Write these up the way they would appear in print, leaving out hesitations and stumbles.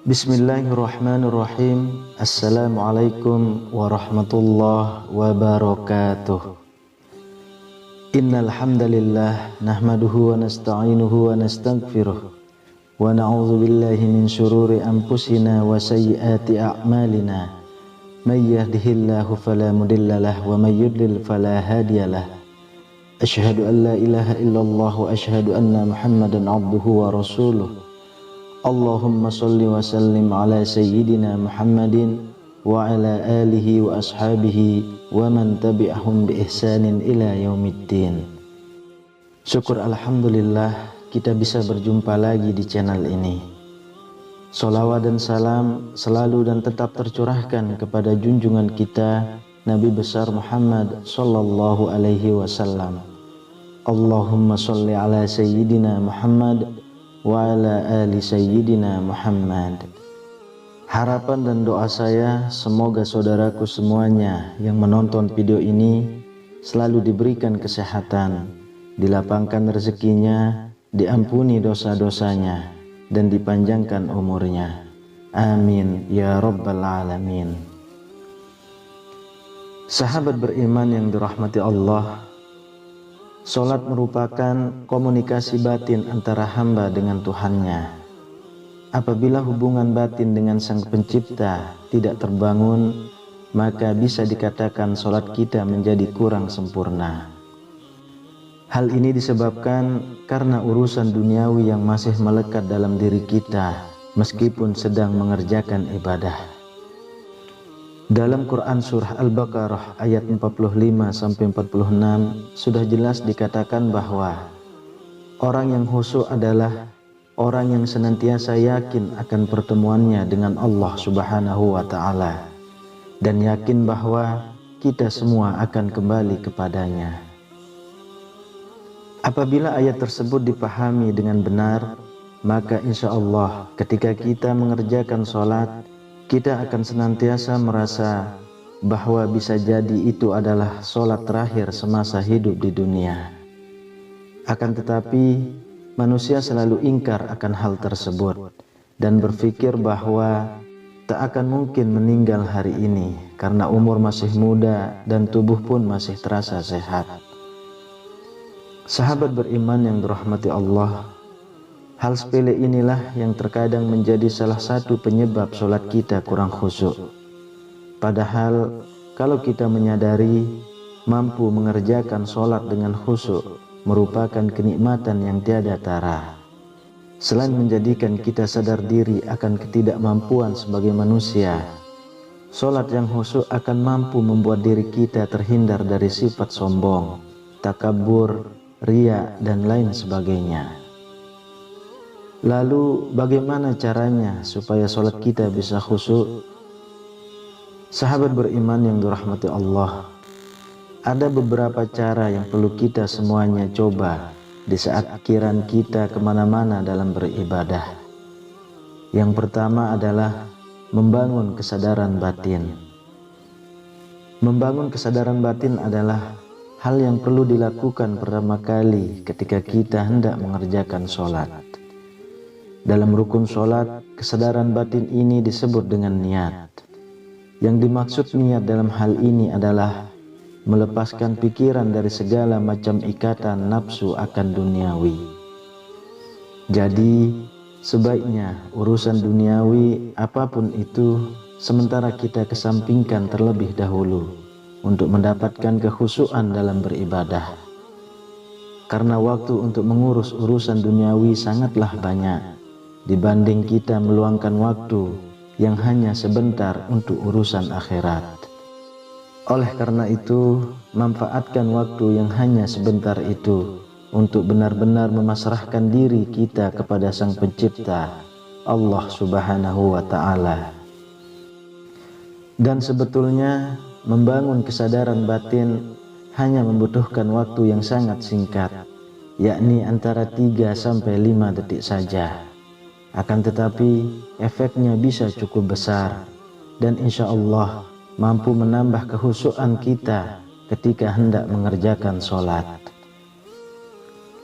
Bismillahirrahmanirrahim. Assalamualaikum warahmatullahi wabarakatuh. Innal hamdalillah nahmaduhu wa nasta'inuhu wa nastaghfiruh wa na'udzu billahi min syururi anfusina wa sayyiati a'malina. May yahdihillahu fala mudhillalah wa may yudlil fala hadiyalah. Asyhadu an la ilaha illallah wa asyhadu anna Muhammadan 'abduhu wa rasuluh. Allahumma salli wa sallim ala sayyidina Muhammadin wa ala alihi wa ashabihi wa man tabi'ahum bi ihsanin ila yaumiddin. Syukur alhamdulillah kita bisa berjumpa lagi di channel ini. Sholawat dan salam selalu dan tetap tercurahkan kepada junjungan kita Nabi besar Muhammad sallallahu alaihi wasallam. Allahumma salli ala sayyidina Muhammad wa ala ali sayyidina Muhammad. Harapan dan doa saya semoga saudaraku semuanya yang menonton video ini selalu diberikan kesehatan, dilapangkan rezekinya, diampuni dosa-dosanya, dan dipanjangkan umurnya. Amin ya rabbal alamin. Sahabat beriman yang dirahmati Allah, salat merupakan komunikasi batin antara hamba dengan Tuhannya. Apabila hubungan batin dengan Sang Pencipta tidak terbangun, maka bisa dikatakan salat kita menjadi kurang sempurna. Hal ini disebabkan karena urusan duniawi yang masih melekat dalam diri kita meskipun sedang mengerjakan ibadah. Dalam Quran surah Al-Baqarah ayat 45-46 sudah jelas dikatakan bahwa orang yang khusyuk adalah orang yang senantiasa yakin akan pertemuannya dengan Allah Subhanahu wa Ta'ala dan yakin bahwa kita semua akan kembali kepadanya. Apabila ayat tersebut dipahami dengan benar, maka insya Allah ketika kita mengerjakan sholat, kita akan senantiasa merasa bahwa bisa jadi itu adalah sholat terakhir semasa hidup di dunia. Akan tetapi manusia selalu ingkar akan hal tersebut dan berpikir bahwa tak akan mungkin meninggal hari ini karena umur masih muda dan tubuh pun masih terasa sehat. Sahabat beriman yang dirahmati Allah, hal sepele inilah yang terkadang menjadi salah satu penyebab sholat kita kurang khusyuk. Padahal kalau kita menyadari mampu mengerjakan sholat dengan khusyuk merupakan kenikmatan yang tiada tara. Selain menjadikan kita sadar diri akan ketidakmampuan sebagai manusia, sholat yang khusyuk akan mampu membuat diri kita terhindar dari sifat sombong, takabur, riya, dan lain sebagainya. Lalu bagaimana caranya supaya sholat kita bisa khusyuk? Sahabat beriman yang dirahmati Allah, ada beberapa cara yang perlu kita semuanya coba di saat pikiran kita kemana-mana dalam beribadah. Yang pertama adalah membangun kesadaran batin. Membangun kesadaran batin adalah hal yang perlu dilakukan pertama kali ketika kita hendak mengerjakan sholat. Dalam rukun sholat, kesadaran batin ini disebut dengan niat. Yang dimaksud niat dalam hal ini adalah melepaskan pikiran dari segala macam ikatan nafsu akan duniawi. Jadi, sebaiknya urusan duniawi apapun itu sementara kita kesampingkan terlebih dahulu untuk mendapatkan kekhusyuan dalam beribadah. Karena waktu untuk mengurus urusan duniawi sangatlah banyak dibanding kita meluangkan waktu yang hanya sebentar untuk urusan akhirat. Oleh karena itu, manfaatkan waktu yang hanya sebentar itu untuk benar-benar memasrahkan diri kita kepada Sang Pencipta, Allah Subhanahu wa Ta'ala. Dan sebetulnya membangun kesadaran batin hanya membutuhkan waktu yang sangat singkat, yakni antara 3 sampai 5 detik saja. Akan tetapi efeknya bisa cukup besar dan insya Allah mampu menambah kekhusyukan kita ketika hendak mengerjakan sholat.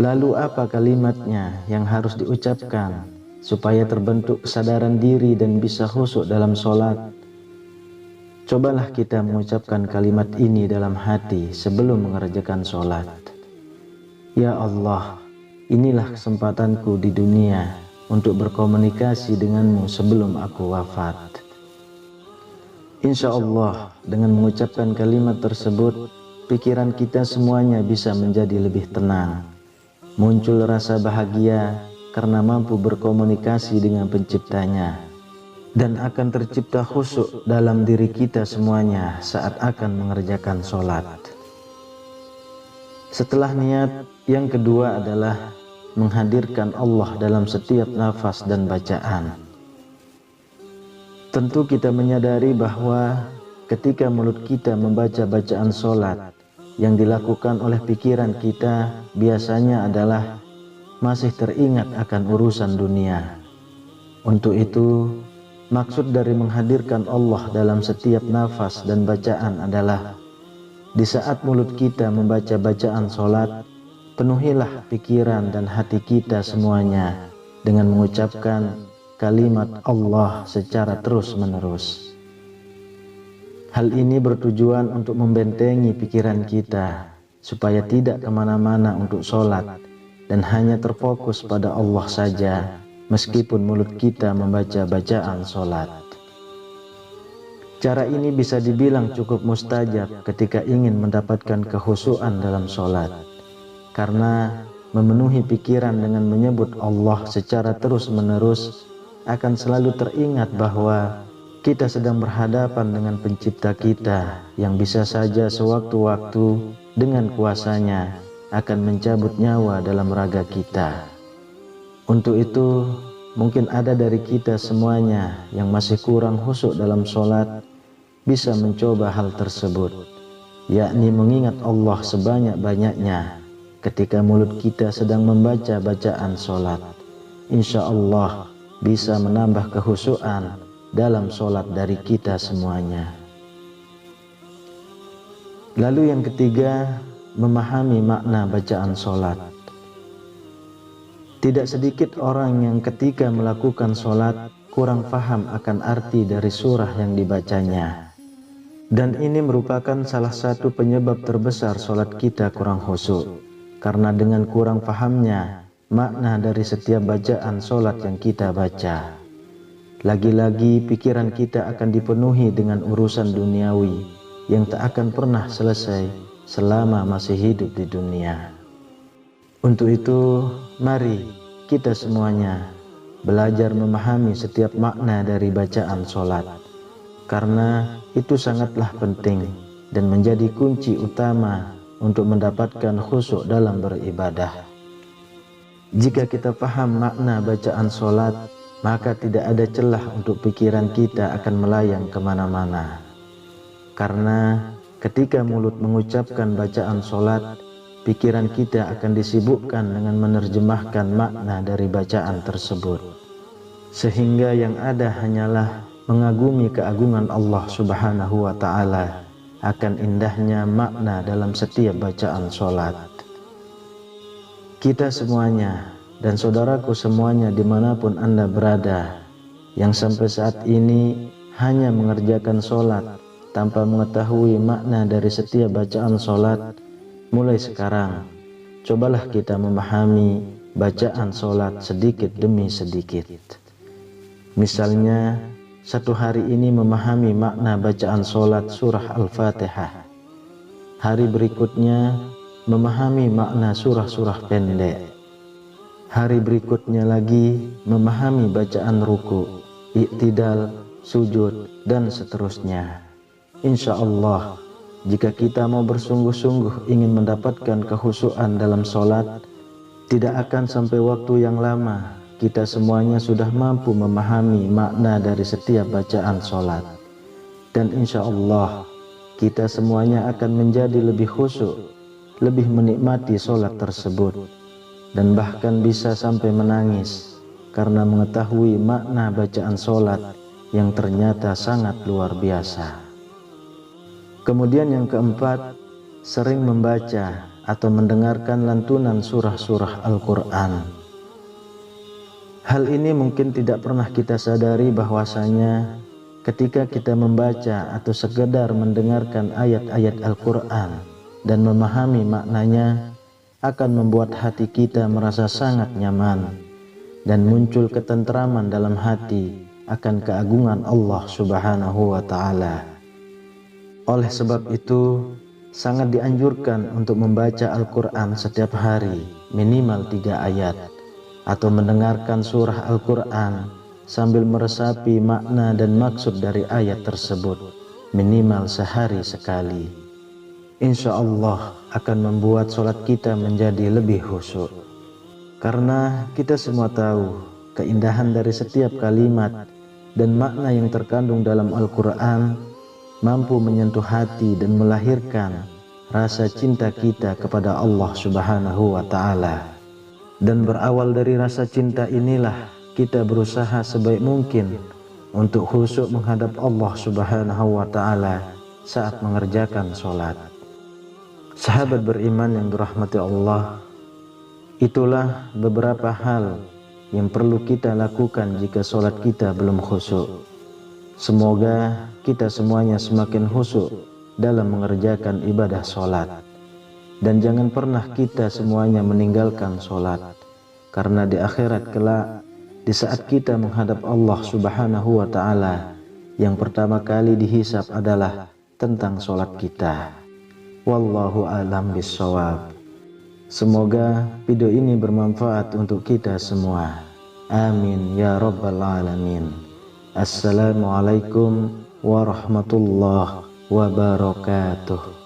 Lalu apa kalimatnya yang harus diucapkan supaya terbentuk kesadaran diri dan bisa khusyuk dalam sholat? Cobalah kita mengucapkan kalimat ini dalam hati sebelum mengerjakan sholat. Ya Allah, inilah kesempatanku di dunia untuk berkomunikasi denganmu sebelum aku wafat. Insya Allah dengan mengucapkan kalimat tersebut, pikiran kita semuanya bisa menjadi lebih tenang. Muncul rasa bahagia karena mampu berkomunikasi dengan penciptanya, dan akan tercipta khusyuk dalam diri kita semuanya saat akan mengerjakan sholat. Setelah niat, yang kedua adalah menghadirkan Allah dalam setiap nafas dan bacaan. Tentu kita menyadari bahwa ketika mulut kita membaca bacaan sholat, yang dilakukan oleh pikiran kita biasanya adalah masih teringat akan urusan dunia. Untuk itu, maksud dari menghadirkan Allah dalam setiap nafas dan bacaan adalah di saat mulut kita membaca bacaan sholat, penuhilah pikiran dan hati kita semuanya dengan mengucapkan kalimat Allah secara terus-menerus. Hal ini bertujuan untuk membentengi pikiran kita supaya tidak kemana-mana untuk sholat dan hanya terfokus pada Allah saja meskipun mulut kita membaca bacaan sholat. Cara ini bisa dibilang cukup mustajab ketika ingin mendapatkan kekhusyukan dalam sholat, karena memenuhi pikiran dengan menyebut Allah secara terus-menerus akan selalu teringat bahwa kita sedang berhadapan dengan pencipta kita yang bisa saja sewaktu-waktu dengan kuasanya akan mencabut nyawa dalam raga kita. Untuk itu, mungkin ada dari kita semuanya yang masih kurang khusyuk dalam sholat bisa mencoba hal tersebut, yakni mengingat Allah sebanyak-banyaknya ketika mulut kita sedang membaca bacaan sholat. Insya Allah bisa menambah kekhusyukan dalam sholat dari kita semuanya. Lalu yang ketiga, memahami makna bacaan sholat. Tidak sedikit orang yang ketika melakukan sholat kurang paham akan arti dari surah yang dibacanya. Dan ini merupakan salah satu penyebab terbesar sholat kita kurang khusyuk, karena dengan kurang pahamnya makna dari setiap bacaan sholat yang kita baca. Lagi-lagi pikiran kita akan dipenuhi dengan urusan duniawi yang tak akan pernah selesai selama masih hidup di dunia. Untuk itu, mari kita semuanya belajar memahami setiap makna dari bacaan sholat, karena itu sangatlah penting dan menjadi kunci utama untuk mendapatkan khusyuk dalam beribadah. Jika kita paham makna bacaan sholat, maka tidak ada celah untuk pikiran kita akan melayang kemana-mana. Karena ketika mulut mengucapkan bacaan sholat, pikiran kita akan disibukkan dengan menerjemahkan makna dari bacaan tersebut. Sehingga yang ada hanyalah mengagumi keagungan Allah Subhanahu wa Ta'ala akan indahnya makna dalam setiap bacaan sholat. Kita semuanya dan saudaraku semuanya dimanapun Anda berada, yang sampai saat ini hanya mengerjakan sholat tanpa mengetahui makna dari setiap bacaan sholat, mulai sekarang cobalah kita memahami bacaan sholat sedikit demi sedikit. Misalnya, satu hari ini memahami makna bacaan sholat surah Al-Fatihah, hari berikutnya memahami makna surah-surah pendek, hari berikutnya lagi memahami bacaan ruku, iktidal, sujud, dan seterusnya. Insya Allah, jika kita mau bersungguh-sungguh ingin mendapatkan kekhusyukan dalam sholat, tidak akan sampai waktu yang lama kita semuanya sudah mampu memahami makna dari setiap bacaan sholat. Dan insya Allah, kita semuanya akan menjadi lebih khusyuk, lebih menikmati sholat tersebut, dan bahkan bisa sampai menangis karena mengetahui makna bacaan sholat yang ternyata sangat luar biasa. Kemudian yang keempat, sering membaca atau mendengarkan lantunan surah-surah Al-Quran. Hal ini mungkin tidak pernah kita sadari bahwasanya ketika kita membaca atau sekedar mendengarkan ayat-ayat Al-Quran dan memahami maknanya, akan membuat hati kita merasa sangat nyaman dan muncul ketentraman dalam hati akan keagungan Allah Subhanahu wa Ta'ala. Oleh sebab itu, sangat dianjurkan untuk membaca Al-Quran setiap hari minimal 3 ayat, atau mendengarkan surah Al-Quran sambil meresapi makna dan maksud dari ayat tersebut minimal sehari sekali. Insya Allah akan membuat sholat kita menjadi lebih khusyuk. Karena kita semua tahu keindahan dari setiap kalimat dan makna yang terkandung dalam Al-Quran mampu menyentuh hati dan melahirkan rasa cinta kita kepada Allah Subhanahu wa Ta'ala. Dan berawal dari rasa cinta inilah kita berusaha sebaik mungkin untuk khusyuk menghadap Allah Subhanahu wa Ta'ala saat mengerjakan sholat. Sahabat beriman yang dirahmati Allah, itulah beberapa hal yang perlu kita lakukan jika sholat kita belum khusyuk. Semoga kita semuanya semakin khusyuk dalam mengerjakan ibadah sholat. Dan jangan pernah kita semuanya meninggalkan sholat, karena di akhirat kelak, di saat kita menghadap Allah Subhanahu wa Ta'ala, yang pertama kali dihisab adalah tentang sholat kita. Wallahu a'lam bishawab. Semoga video ini bermanfaat untuk kita semua. Amin ya rabbal alamin. Assalamualaikum warahmatullahi wabarakatuh.